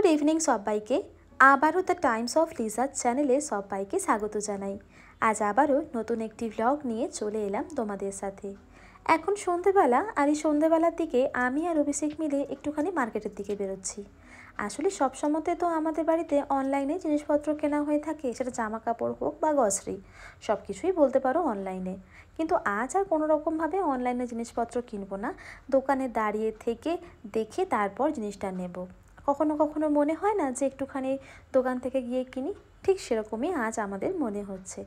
Good evening সবাইকে। আবারও the Times of Liza চ্যানেলে সবাইকে স্বাগত জানাই। আজ আবারও নতুন একটি ভ্লগ নিয়ে চলে এলাম তোমাদের সাথে। এখন সন্ধেবেলা, আর এই সন্ধেবেলার দিকে আমি আর অভিষেক মিলে একটুখানি মার্কেটের দিকে বেরোচ্ছি। আসলে সব সময়তে তো আমাদের বাড়িতে অনলাইনে জিনিসপত্র কেনা হয়ে থাকে, সেটা জামা কাপড় হোক বা গ্রসারি, সব কিছুই বলতে পারো অনলাইনে। কিন্তু আজ আর কোনো রকমভাবে অনলাইনে জিনিসপত্র কিনবো না, দোকানে দাঁড়িয়ে থেকে দেখে তারপর জিনিসটা নেব। কখনো কখনো মনে হয় না যে একটুখানি দোকান থেকে গিয়ে কিনি, ঠিক সেরকমই আজ আমাদের মনে হচ্ছে।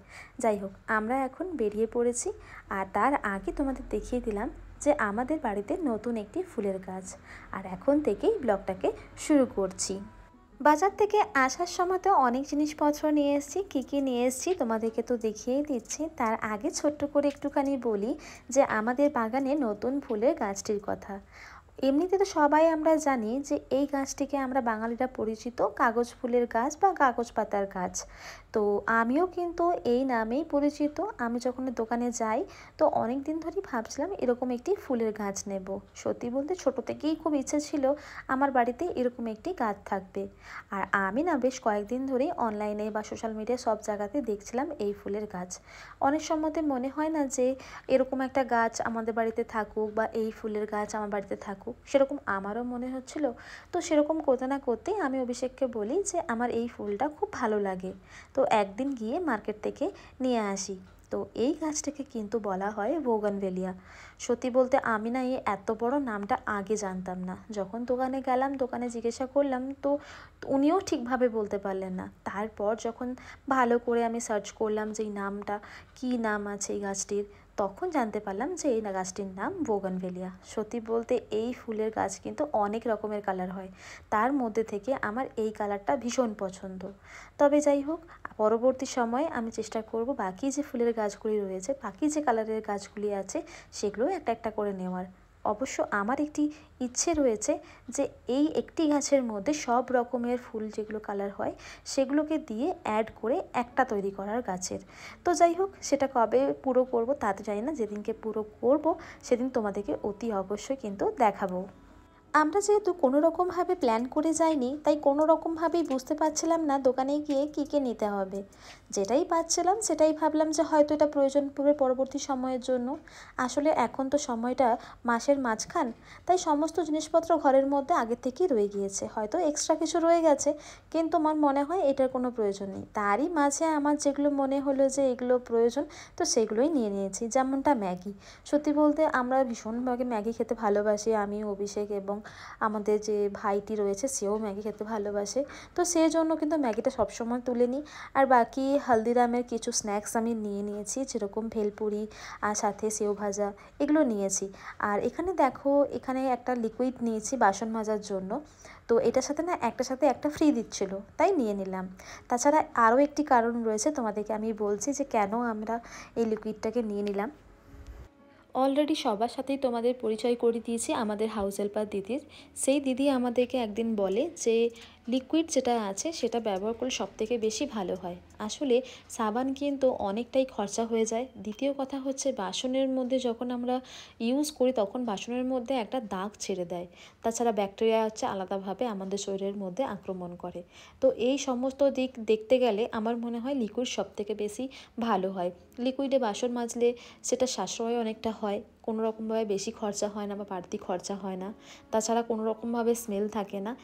যাই হোক, আমরা এখন বেরিয়ে পড়েছি। আর তার আগে তোমাদের দেখিয়ে দিলাম যে আমাদের বাড়িতে নতুন একটি ফুলের গাছ। আর এখন থেকেই ব্লগটাকে শুরু করছি। বাজার থেকে আসার সময় তো অনেক জিনিসপত্র নিয়ে এসেছি। কী কী নিয়ে এসেছি তোমাদেরকে তো দেখিয়েই দিচ্ছি। তার আগে ছোট্ট করে একটুখানি বলি যে আমাদের বাগানে নতুন ফুলের গাছটির কথা। এমনিতে তো সবাই আমরা জানি যে এই গাছটিকে আমরা বাঙালিরা পরিচিত কাগজ ফুলের গাছ বা কাগজ পাতার গাছ। তো আমিও কিন্তু এই নামেই পরিচিত। আমি যখন দোকানে যাই তো অনেক দিন ধরেই ভাবছিলাম এরকম একটি ফুলের গাছ নেব। সত্যি বলতে ছোট থেকেই খুব ইচ্ছে ছিল আমার বাড়িতে এরকম একটি গাছ থাকবে। আর আমি না বেশ কয়েকদিন ধরেই অনলাইনে বা সোশ্যাল মিডিয়া সব জায়গাতে দেখছিলাম এই ফুলের গাছ। অনেক সময়তে মনে হয় না যে এরকম একটা গাছ আমাদের বাড়িতে থাকুক বা এই ফুলের গাছ আমার বাড়িতে থাকুক, সেরকম আমারও মনে হচ্ছিল। তো সেরকম করতে না করতেই আমি অভিষেককে বলি যে আমার এই ফুলটা খুব ভালো লাগে, তো একদিন গিয়ে মার্কেট থেকে নিয়ে আসি। তো এই গাছটাকে কিন্তু বলা হয় বোগানভেলিয়া। সত্যি বলতে আমি না এই এত বড় নামটা আগে জানতাম না। যখন দোকানে গেলাম, দোকানে জিজ্ঞাসা করলাম, তো উনিও ঠিকভাবে বলতে পারলেন না। তারপর যখন ভালো করে আমি সার্চ করলাম যে এই নামটা কী নাম আছে এই গাছটির, তখন জানতে পারলাম যে এই গাছটির নাম বোগানভেলিয়া। সত্যি বলতে এই ফুলের গাছ কিন্তু অনেক রকমের কালার হয়, তার মধ্যে থেকে আমার এই কালারটা ভীষণ পছন্দ। তবে যাই হোক, পরবর্তী সময়ে আমি চেষ্টা করব বাকি যে ফুলের গাছগুলি রয়েছে, বাকি যে কালারের গাছগুলি আছে, সেগুলো একটা একটা করে নেওয়ার। অবশ্য আমার একটি ইচ্ছে রয়েছে যে এই একটি গাছের মধ্যে সব রকমের ফুল যেগুলো কালার হয় সেগুলোকে দিয়ে অ্যাড করে একটা তৈরি করার গাছের। তো যাই হোক, সেটা কবে পুরো করব তা তো জানি না। যেদিনকে পুরো করব সেদিন তোমাদেরকে অতি অবশ্যই কিন্তু দেখাবো। আমরা যেহেতু কোনো রকমভাবে প্ল্যান করে যাইনি, তাই কোনো রকমভাবেই বুঝতে পারছিলাম না দোকানে গিয়ে কী কী নিতে হবে। যেটাই পাচ্ছিলাম সেটাই ভাবলাম যে হয়তো এটা প্রয়োজন পড়বে পরবর্তী সময়ের জন্য। আসলে এখন তো সময়টা মাসের মাঝখান, তাই সমস্ত জিনিসপত্র ঘরের মধ্যে আগে থেকেই রয়ে গিয়েছে। হয়তো এক্সট্রা কিছু রয়ে গেছে, কিন্তু আমার মনে হয় এটার কোনো প্রয়োজন নেই। তারই মাঝে আমার যেগুলো মনে হলো যে এগুলো প্রয়োজন, তো সেগুলোই নিয়ে নিয়েছি। যেমনটা ম্যাগি। সত্যি বলতে আমরা ভীষণভাবে ম্যাগি খেতে ভালোবাসি, আমি, অভিষেক এবং আমাদের যে ভাইটি রয়েছে সেও ম্যাগি খেতে ভালোবাসে। তো সেই জন্য কিন্তু ম্যাগিটা সবসময় তুলে নিই। আর বাকি হালদিরামের কিছু স্ন্যাক্স আমি নিয়ে নিয়েছি, যেরকম ভেলপুরি আর সাথে সেও ভাজা, এগুলো নিয়েছি। আর এখানে দেখো, এখানে একটা লিকুইড নিয়েছি বাসন মাজার জন্য। তো এটার সাথে না একটার সাথে একটা ফ্রি দিচ্ছিল, তাই নিয়ে নিলাম। তাছাড়া আরও একটি কারণ রয়েছে, তোমাদেরকে আমি বলছি যে কেন আমরা এই লিকুইডটাকে নিয়ে নিলাম। অলরেডি সবার সাথেই তোমাদের পরিচয় করে দিয়েছি আমাদের হাউস হেল্পার দিদির। সেই দিদি আমাদেরকে একদিন বলে যে লিকুইড যেটা আছে সেটা ব্যবহার করলে সবথেকে বেশি ভালো হয়। আসলে সাবান কিন্তু অনেকটাই খরচা হয়ে যায়। দ্বিতীয় কথা হচ্ছে, বাসনের মধ্যে যখন আমরা ইউজ করি তখন বাসনের মধ্যে একটা দাগ ছেড়ে দেয়। তাছাড়া ব্যাকটেরিয়া হচ্ছে আলাদাভাবে আমাদের শরীরের মধ্যে আক্রমণ করে। তো এই সমস্ত দিক দেখতে গেলে আমার মনে হয় লিকুইড সবথেকে বেশি ভালো হয়। লিকুইডে বাসন মাজলে সেটা সাশ্রয় অনেকটা হয়, কোনো রকমভাবে বেশি খরচা হয় না বা বাড়তি খরচা হয় না। তাছাড়া কোনো রকমভাবে স্মেল থাকে না।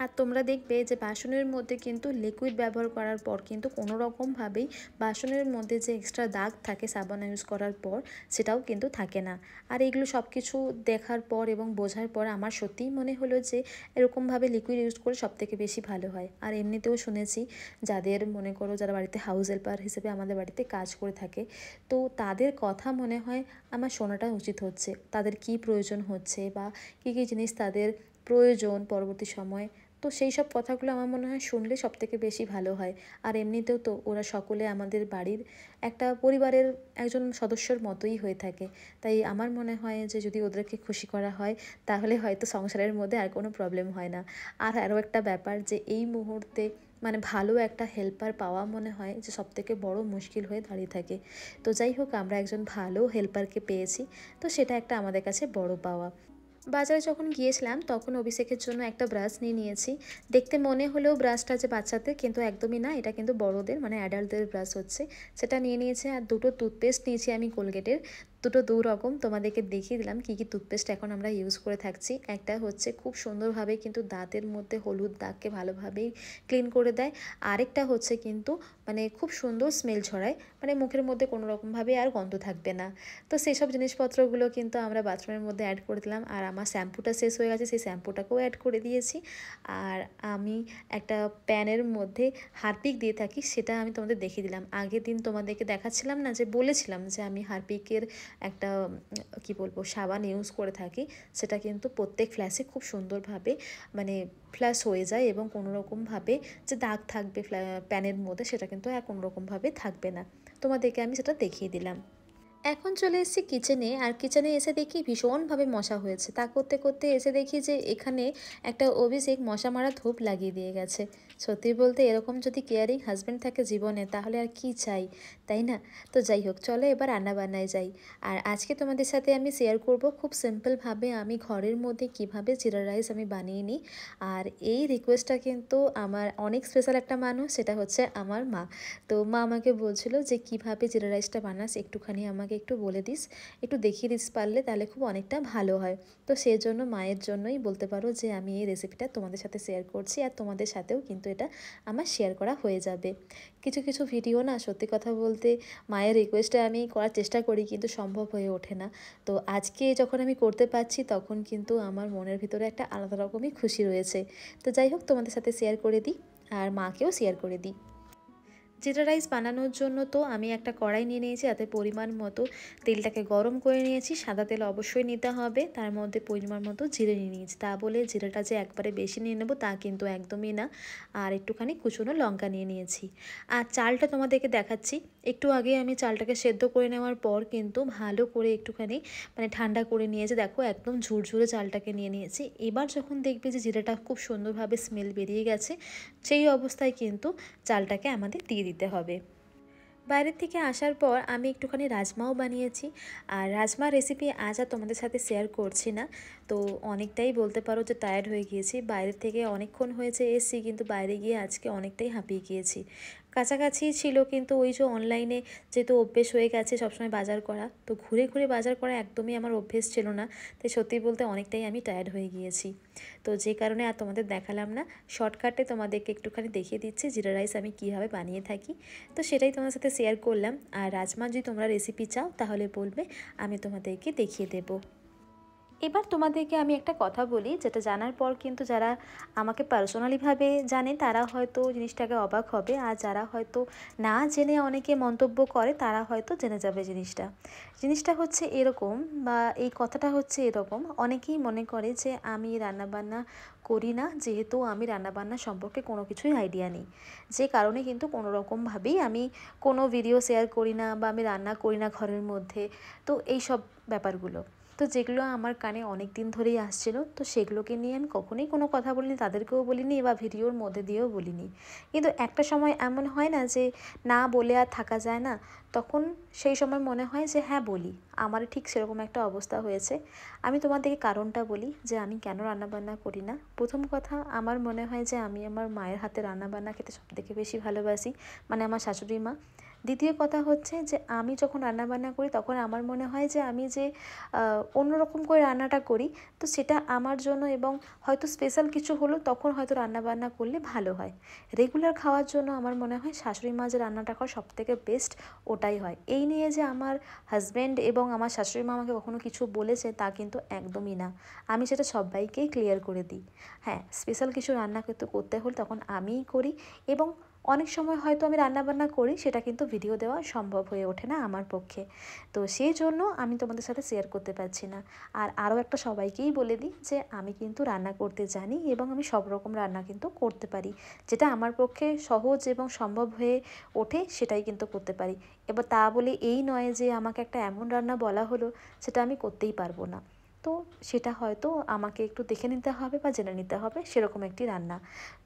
আর তোমরা দেখবে যে বাসনের মধ্যে কিন্তু লিকুইড ব্যবহার করার পর কিন্তু কোনো রকমভাবেই বাসনের মধ্যে যে এক্সট্রা দাগ থাকে সাবান ইউজ করার পর, সেটাও কিন্তু থাকে না। আর এগুলো সব কিছু দেখার পর এবং বোঝার পর আমার সত্যিই মনে হলো যে এরকমভাবে লিকুইড ইউজ করে সবথেকে বেশি ভালো হয়। আর এমনিতেও শুনেছি, যাদের মনে করো যারা বাড়িতে হাউস হেল্পার হিসেবে আমাদের বাড়িতে কাজ করে থাকে, তো তাদের কথা মনে হয় আমার শোনাটা উচিত হচ্ছে। তাদের কি প্রয়োজন হচ্ছে বা কী কী জিনিস তাদের প্রয়োজন পরবর্তী সময়, তো সেই সব কথাগুলো আমার মনে হয় শুনলে সবথেকে বেশি ভালো হয়। আর এমনিতেও তো ওরা সকলে আমাদের বাড়ির একটা পরিবারের একজন সদস্যর মতোই হয়ে থাকে। তাই আমার মনে হয় যে যদি ওদেরকে খুশি করা হয় তাহলে হয়তো সংসারের মধ্যে আর কোনো প্রবলেম হয় না। আর আরও একটা ব্যাপার যে এই মুহূর্তে মানে ভালো একটা হেল্পার পাওয়া মনে হয় যে সবথেকে বড় মুশকিল হয়ে দাঁড়িয়ে থাকে। তো যাই হোক, আমরা একজন ভালো হেল্পারকে পেয়েছি, তো সেটা একটা আমাদের কাছে বড় পাওয়া। বাজারে যখন গিয়েছিলাম তখন অভিষেকের জন্য একটা ব্রাশ নিয়ে নিয়েছি। দেখতে মনে হলেও ব্রাশটা যে বাচ্চাদের, কিন্তু একদমই না, এটা কিন্তু বড়দের মানে অ্যাডাল্টদের ব্রাশ হচ্ছে। সেটা নিয়ে নিয়েছি। আর দুটো টুথপেস্ট নিয়েছি আমি কোলগেটের, দুটো দু রকম। তোমাদেরকে দেখিয়ে দিলাম কী কী টুথপেস্ট এখন আমরা ইউজ করে থাকছি। একটা হচ্ছে খুব সুন্দরভাবে কিন্তু দাঁতের মধ্যে হলুদ দাগকে ভালোভাবেই ক্লিন করে দেয়। আরেকটা হচ্ছে কিন্তু মানে খুব সুন্দর স্মেল ছড়ায়, মানে মুখের মধ্যে কোনো রকমভাবে আর গন্ধ থাকবে না। তো সেই সব জিনিসপত্রগুলো কিন্তু আমরা বাথরুমের মধ্যে অ্যাড করে দিলাম। আর আমার শ্যাম্পুটা শেষ হয়ে গেছে, সেই শ্যাম্পুটাকেও অ্যাড করে দিয়েছি। আর আমি একটা প্যানের মধ্যে হারপিক দিয়ে থাকি, সেটা আমি তোমাদের দেখিয়ে দিলাম। আগের দিন তোমাদেরকে দেখাচ্ছিলাম না, যে বলেছিলাম যে আমি হারপিকের একটা কি বলবো সাবান ইউজ করে থাকি। সেটা কিন্তু প্রত্যেক ফ্ল্যাশে খুব সুন্দরভাবে মানে ফ্ল্যাশ হয়ে যায়, এবং কোনোরকমভাবে যে দাগ থাকবে প্যানের মধ্যে সেটা কিন্তু আর কোনোরকমভাবে থাকবে না। তোমাদেরকে আমি সেটা দেখিয়ে দিলাম। এখন চলে এসেছি কিচেনে। আর কিচেনে এসে দেখি ভীষণভাবে মশা হয়েছে। তা করতে করতে এসে দেখি যে এখানে একটা অভিষেক মশা মারা ধূপ লাগিয়ে দিয়ে গেছে। সত্যি বলতে এরকম যদি কেয়ারিং হাজব্যান্ড থাকে জীবনে, তাহলে আর কি চাই, তাই না? তো যাই হোক, চলো এবার রান্নাবান্নায় যাই। আর আজকে তোমাদের সাথে আমি শেয়ার করব খুব সিম্পলভাবে আমি ঘরের মধ্যে কিভাবে জিরা রাইস আমি বানিয়ে নিই। আর এই রিকোয়েস্টটা কিন্তু আমার অনেক স্পেশাল একটা মানুষ, সেটা হচ্ছে আমার মা। তো মা আমাকে বলছিল যে কিভাবে জিরা রাইসটা বানাস একটুখানি আমাকে একটু বলে দিস, একটু দেখিয়ে দিস পারলে, তাহলে খুব অনেকটা ভালো হয়। তো সেই জন্য মায়ের জন্যই বলতে পারো যে আমি এই রেসিপিটা তোমাদের সাথে শেয়ার করছি। আর তোমাদের সাথেও কিন্তু এটা আমার শেয়ার করা হয়ে যাবে। কিছু কিছু ভিডিও না, সত্যি কথা বলতে মায়ের রিকোয়েস্টে আমি করার চেষ্টা করি, কিন্তু সম্ভব হয়ে ওঠে না। তো আজকে যখন আমি করতে পারছি, তখন কিন্তু আমার মনের ভিতরে একটা আলাদা রকমই খুশি রয়েছে। তো যাই হোক, তোমাদের সাথে শেয়ার করে দিই আর মাকেও শেয়ার করে দিই। জিরা রাইস বানানোর জন্য তো আমি একটা কড়াই নিয়ে নিয়েছি, তাতে পরিমাণ মতো তেলটাকে গরম করে নিয়েছি। সাদা তেল অবশ্যই নিতে হবে। তার মধ্যে পরিমাণ মতো জিরে নিয়ে নিয়েছি। তা বলে জিরাটা যে একবারে বেশি নিয়ে নেব তা কিন্তু একদমই না। আর একটুখানি কুচনো লঙ্কা নিয়ে নিয়েছি। আর চালটা তোমাদেরকে দেখাচ্ছি। একটু আগে আমি চালটাকে সেদ্ধ করে নেওয়ার পর কিন্তু ভালো করে একটুখানি মানে ঠান্ডা করে নিয়েছি। দেখো একদম ঝুরঝুরে চালটাকে নিয়ে নিয়েছি। এবার যখন দেখবে যে জিরাটা খুব সুন্দরভাবে স্মেল বেরিয়ে গেছে, সেই অবস্থায় কিন্তু চালটাকে আমাদের দিয়ে দিতে হবে। বাইরের থেকে আসার পর আমি একটুখানি রাজমাও বানিয়েছি। আর রাজমা রেসিপি আজ আর তোমাদের সাথে শেয়ার করছি না। তো অনেকটাই বলতে পারো যে টায়ার্ড হয়ে গিয়েছি। বাইরের থেকে অনেকক্ষণ হয়েছে এসছি, কিন্তু বাইরে গিয়ে আজকে অনেকটাই হাঁপিয়ে গিয়েছি। কাছাকাছি ছিল, কিন্তু ওই যে অনলাইনে যেহেতু অভ্যেস হয়ে গেছে সবসময় বাজার করা, তো ঘুরে ঘুরে বাজার করা একদমই আমার অভ্যেস ছিল না। তাই সত্যি বলতে অনেকটাই আমি টায়ার্ড হয়ে গিয়েছি। তো যে কারণে আর তোমাদের দেখালাম না, শর্টকাটে তোমাদেরকে একটুখানি দেখিয়ে দিচ্ছি জিরা রাইস আমি কীভাবে বানিয়ে থাকি। তো সেটাই তোমাদের সাথে শেয়ার করলাম। আর রাজমা যদি তোমরা রেসিপি চাও তাহলে বলবে, আমি তোমাদেরকে দেখিয়ে দেবো। এবার তোমাদেরকে আমি একটা কথা বলি, যেটা জানার পর কিন্তু যারা আমাকে পার্সোনালিভাবে জানে তারা হয়তো জিনিসটাকে অবাক হবে, আর যারা হয়তো না জেনে অনেকে মন্তব্য করে তারা হয়তো জেনে যাবে জিনিসটা। জিনিসটা হচ্ছে এরকম, বা এই কথাটা হচ্ছে এরকম, অনেকেই মনে করে যে আমি রান্নাবান্না করি না, যেহেতু আমি রান্নাবান্না সম্পর্কে কোনো কিছুই আইডিয়া নেই। যে কারণে কিন্তু কোনো রকমভাবেই আমি কোনো ভিডিও শেয়ার করি না, বা আমি রান্না করি না ঘরের মধ্যে। তো এই সব ব্যাপারগুলো তো যেগুলো আমার কানে অনেক দিন ধরেই আসছিল, তো সেগুলোকে নিয়ে আমি কখনোই কোনো কথা বলিনি, তাদেরকেও বলিনি বা ভিডিওর মধ্যে দিয়েও বলিনি। কিন্তু একটা সময় এমন হয় না যে না বলে আর থাকা যায় না, তখন সেই সময় মনে হয় যে হ্যাঁ বলি। আমার ঠিক সেরকম একটা অবস্থা হয়েছে। আমি তোমাদেরকে কারণটা বলি যে আমি কেন রান্নাবান্না করি না। প্রথম কথা, আমার মনে হয় যে আমি আমার মায়ের হাতে রান্নাবান্না খেতে সবথেকে বেশি ভালোবাসি, মানে আমার শাশুড়ি মা। দ্বিতীয় কথা হচ্ছে যে আমি যখন রান্নাবান্না করি তখন আমার মনে হয় যে আমি যে অন্যরকম করে রান্নাটা করি, তো সেটা আমার জন্য, এবং হয়তো স্পেশাল কিছু হলো তখন হয়তো রান্নাবান্না করলে ভালো হয়। রেগুলার খাওয়ার জন্য আমার মনে হয় শাশুড়ি মা যে রান্নাটা করে সবথেকে বেস্ট ওটাই হয়। এই নিয়ে যে আমার হাজব্যান্ড এবং আমার শাশুড়ি মা আমাকে কখনো কিছু বলেছে তা কিন্তু একদমই না। আমি সেটা সবাইকেই ক্লিয়ার করে দিই। হ্যাঁ, স্পেশাল কিছু রান্না কিন্তু করতে হলে তখন আমিই করি, এবং অনেক সময় হয়তো আমি রান্নাবান্না করি, সেটা কিন্তু ভিডিও দেওয়া সম্ভব হয়ে ওঠে না আমার পক্ষে। তো সেই জন্য আমি তোমাদের সাথে শেয়ার করতে পারছি না। আর আরও একটা সবাইকেই বলে দিই যে আমি কিন্তু রান্না করতে জানি, এবং আমি সব রকম রান্না কিন্তু করতে পারি। যেটা আমার পক্ষে সহজ এবং সম্ভব হয়ে ওঠে সেটাই কিন্তু করতে পারি। এবার তা বলে এই নয় যে আমাকে একটা এমন রান্না বলা হলো সেটা আমি করতেই পারবো না। তো সেটা হয়তো আমাকে একটু দেখে নিতে হবে বা জেনে নিতে হবে সেরকম একটি রান্না।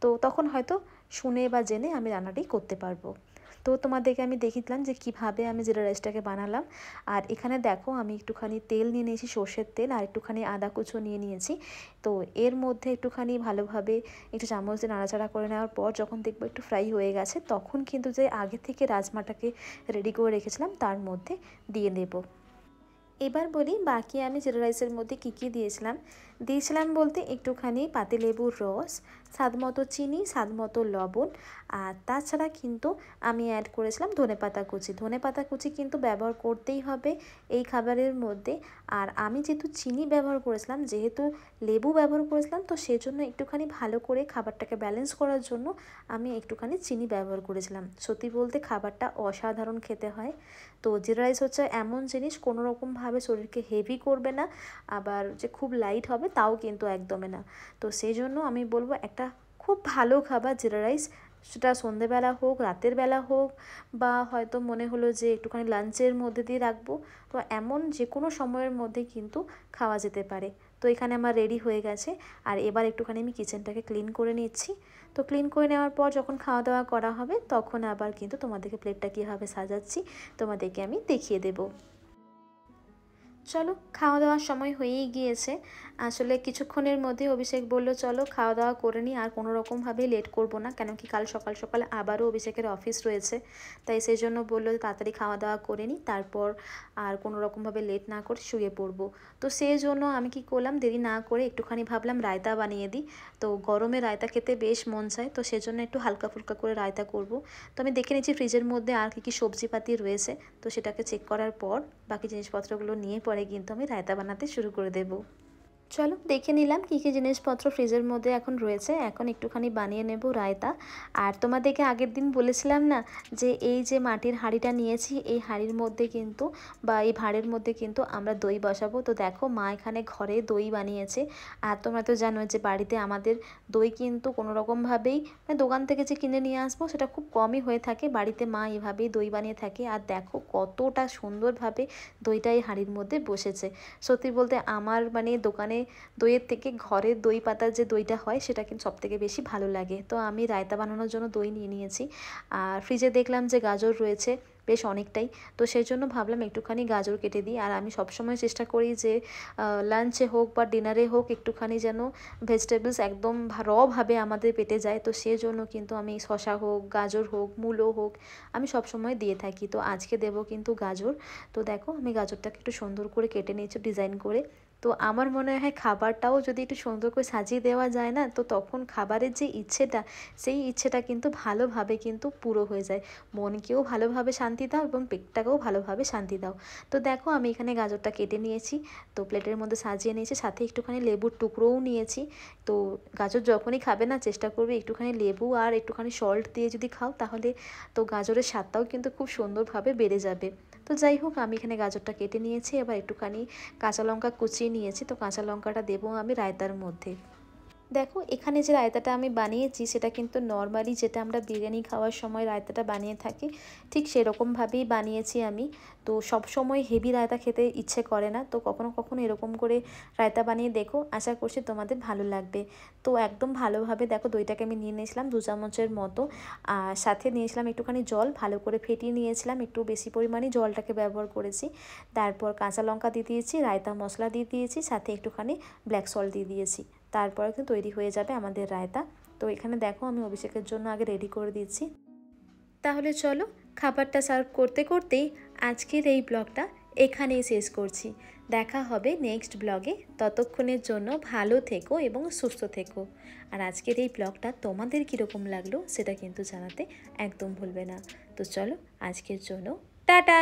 তো তখন হয়তো শুনে বা জেনে আমি রান্নাটি করতে পারবো। তো তোমাদেরকে আমি দেখিয়েছিলাম যে কীভাবে আমি জিরা রাইসটাকে বানালাম। আর এখানে দেখো আমি একটুখানি তেল নিয়ে নিয়েছি, সর্ষের তেল, আর একটুখানি আদা কুচো নিয়ে নিয়েছি। তো এর মধ্যে একটুখানি ভালোভাবে একটু চামচ দিয়ে নাড়াচাড়া করে নেওয়ার পর যখন দেখবো একটু ফ্রাই হয়ে গেছে, তখন কিন্তু যে আগে থেকে রাজমাটাকে রেডি করে রেখেছিলাম তার মধ্যে দিয়ে দেবো। এবার বলি বাকি আমি জিরা রাইসের মধ্যে কী কী দিয়েছিলাম বলতে একটুখানি পাতিলেবুর রস, স্বাদমতো চিনি, স্বাদমতো লবণ, আর তাছাড়া কিন্তু আমি অ্যাড করেছিলাম ধনেপাতা কুচি। ধনেপাতা কুচি কিন্তু ব্যবহার করতেই হবে এই খাবারের মধ্যে। আর আমি যেহেতু চিনি ব্যবহার করেছিলাম, যেহেতু লেবু ব্যবহার করেছিলাম, তো সেজন্য একটুখানি ভালো করে খাবারটাকে ব্যালেন্স করার জন্য আমি একটুখানি চিনি ব্যবহার করেছিলাম। সত্যি বলতে খাবারটা অসাধারণ খেতে হয়। তো জিরা রাইস হচ্ছে এমন জিনিস কোনো রকমভাবে শরীরকে হেভি করবে না, আবার যে খুব লাইট হবে তাও কিন্তু একদমই না। তো সেই জন্য আমি বলবো একটা খুব ভালো খাবার জিরা রাইস, সেটা সন্ধেবেলা হোক, রাতের বেলা হোক, বা হয়তো মনে হলো যে একটুখানি লাঞ্চের মধ্যে দিয়ে রাখবো, তো এমন যে কোনো সময়ের মধ্যে কিন্তু খাওয়া যেতে পারে। তো এখানে আমার রেডি হয়ে গেছে। আর এবার একটুখানি আমি কিচেনটাকে ক্লিন করে নিচ্ছি। তো ক্লিন করে নেওয়ার পর যখন খাওয়া দাওয়া করা হবে তখন আবার কিন্তু তোমাদেরকে প্লেটটা কীভাবে সাজাচ্ছি তোমাদেরকে আমি দেখিয়ে দেবো। চলো, খাওয়া দাওয়ার সময় হয়েই গিয়েছে। আসলে কিছুক্ষণের মধ্যে অভিষেক বলল চলো খাওয়া দাওয়া করে নিই, আর কোনো রকমভাবেই লেট করব না, কেন কি কাল সকাল সকাল আবারও অভিষেকের অফিস রয়েছে। তাই সেই জন্য বললো তাড়াতাড়ি খাওয়া দাওয়া করে নিই, তারপর আর কোনো রকমভাবে লেট না করে শুয়ে পড়বো। তো সেই জন্য আমি কি করলাম, দেরি না করে একটুখানি ভাবলাম রায়তা বানিয়ে দিই। তো গরমে রায়তা খেতে বেশ মন চায়, তো সেজন্য একটু হালকা ফুলকা করে রায়তা করব। তো আমি দেখে নিচ্ছি ফ্রিজের মধ্যে আর কী কী সবজিপাতি রয়েছে, তো সেটাকে চেক করার পর বাকি জিনিসপত্রগুলো নিয়ে পরে কিন্তু আমি রায়তা বানাতে শুরু করে দেব। চলো দেখে নিলাম কী কী জিনিসপত্র ফ্রিজের মধ্যে এখন রয়েছে। এখন একটুখানি বানিয়ে নেব রায়তা। আর তোমাদেরকে আগের দিন বলেছিলাম না যে এই যে মাটির হাঁড়িটা নিয়েছি, এই হাঁড়ির মধ্যে কিন্তু বা এই ভাঁড়ের মধ্যে কিন্তু আমরা দই বসাবো। তো দেখো মা এখানে ঘরে দই বানিয়েছে। আর তোমরা তো জানো যে বাড়িতে আমাদের দই কিন্তু কোনো রকমভাবেই মানে দোকান থেকে যে কিনে নিয়ে আসবো সেটা খুব কমই হয়ে থাকে, বাড়িতে মা এভাবেই দই বানিয়ে থাকে। আর দেখো কতটা সুন্দরভাবে দইটা এই হাঁড়ির মধ্যে বসেছে। সত্যি বলতে আমার মানে দোকানে দইয়ের থেকে ঘরের দই পাতার যে দইটা হয় সেটা কিন্তু সবথেকে বেশি ভালো লাগে। তো আমি রায়তা বানানোর জন্য দই নিয়ে নিয়েছি। আর ফ্রিজে দেখলাম যে গাজর রয়েছে বেশ অনেকটাই, তো সেই জন্য ভাবলাম একটুখানি গাজর কেটে দিই। আর আমি সবসময় চেষ্টা করি যে লাঞ্চে হোক বা ডিনারে হোক একটুখানি যেন ভেজিটেবলস একদম রভাবে আমাদের পেটে যায়। তো সেই জন্য কিন্তু আমি শসা হোক, গাজর হোক, মূলো হোক, আমি সবসময় দিয়ে থাকি। তো আজকে দেবো কিন্তু গাজর। তো দেখো আমি গাজরটাকে একটু সুন্দর করে কেটে নিয়েছি ডিজাইন করে। তো আমার মনে হয় খাবারটাও যদি একটু সুন্দর করে সাজিয়ে দেওয়া যায় না, তো তখন খাবারের যে ইচ্ছেটা, সেই ইচ্ছেটা কিন্তু ভালোভাবে কিন্তু পুরো হয়ে যায়। মনকেও ভালোভাবে শান্তি দাও এবং পেটটাকেও ভালোভাবে শান্তি দাও। তো দেখো আমি এখানে গাজরটা কেটে নিয়েছি, তো প্লেটের মধ্যে সাজিয়ে নিয়েছি, সাথে একটুখানি লেবুর টুকরোও নিয়েছি। তো গাজর যখনই খাবে না চেষ্টা করবে একটুখানি লেবু আর একটুখানি সল্ট দিয়ে যদি খাও, তাহলে তো গাজরের স্বাদটাও কিন্তু খুব সুন্দরভাবে বেড়ে যাবে। তো যাই হোক আমি এখানে গাজরটা কেটে নিয়েছি, এবার একটুখানি কাঁচা লঙ্কা কুচিয়ে নিয়েছি। তো কাঁচা লঙ্কাটা দেবো আমি রায়তার মধ্যে। দেখো এখানে যে রায়তাটা আমি বানিয়েছি সেটা কিন্তু নর্মালি যেটা আমরা বিরিয়ানি খাওয়ার সময় রায়তাটা বানিয়ে থাকি ঠিক সেরকমভাবেই বানিয়েছি আমি। তো সব সময় হেভি রায়তা খেতে ইচ্ছে করে না, তো কখনো কখনো এরকম করে রায়তা বানিয়ে দেখো, আশা করছি তোমাদের ভালো লাগবে। তো একদম ভালোভাবে দেখো দইটাকে আমি নিয়ে নিয়েছিলাম 2 চামচের মতো, আর সাথে নিয়েছিলাম একটুখানি জল, ভালো করে ফেটিয়ে নিয়েছিলাম, একটু বেশি পরিমাণে জলটাকে ব্যবহার করেছি। তারপর কাঁচা লঙ্কা দিয়ে দিয়েছি, রায়তা মশলা দিয়ে দিয়েছি, সাথে একটুখানি ব্ল্যাক সল্ট দিয়ে দিয়েছি। তারপরে কিন্তু তৈরি হয়ে যাবে আমাদের রায়তা। তো এখানে দেখো আমি অভিষেকের জন্য আগে রেডি করে দিচ্ছি। তাহলে চলো খাবারটা সার্ভ করতে করতেই আজকের এই ব্লগটা এখানেই শেষ করছি। দেখা হবে নেক্সট ব্লগে, ততক্ষণের জন্য ভালো থেকো এবং সুস্থ থেকো। আর আজকের এই ব্লগটা তোমাদের কীরকম লাগলো সেটা কিন্তু জানাতে একদম ভুলবে না। তো চলো আজকের জন্য টাটা।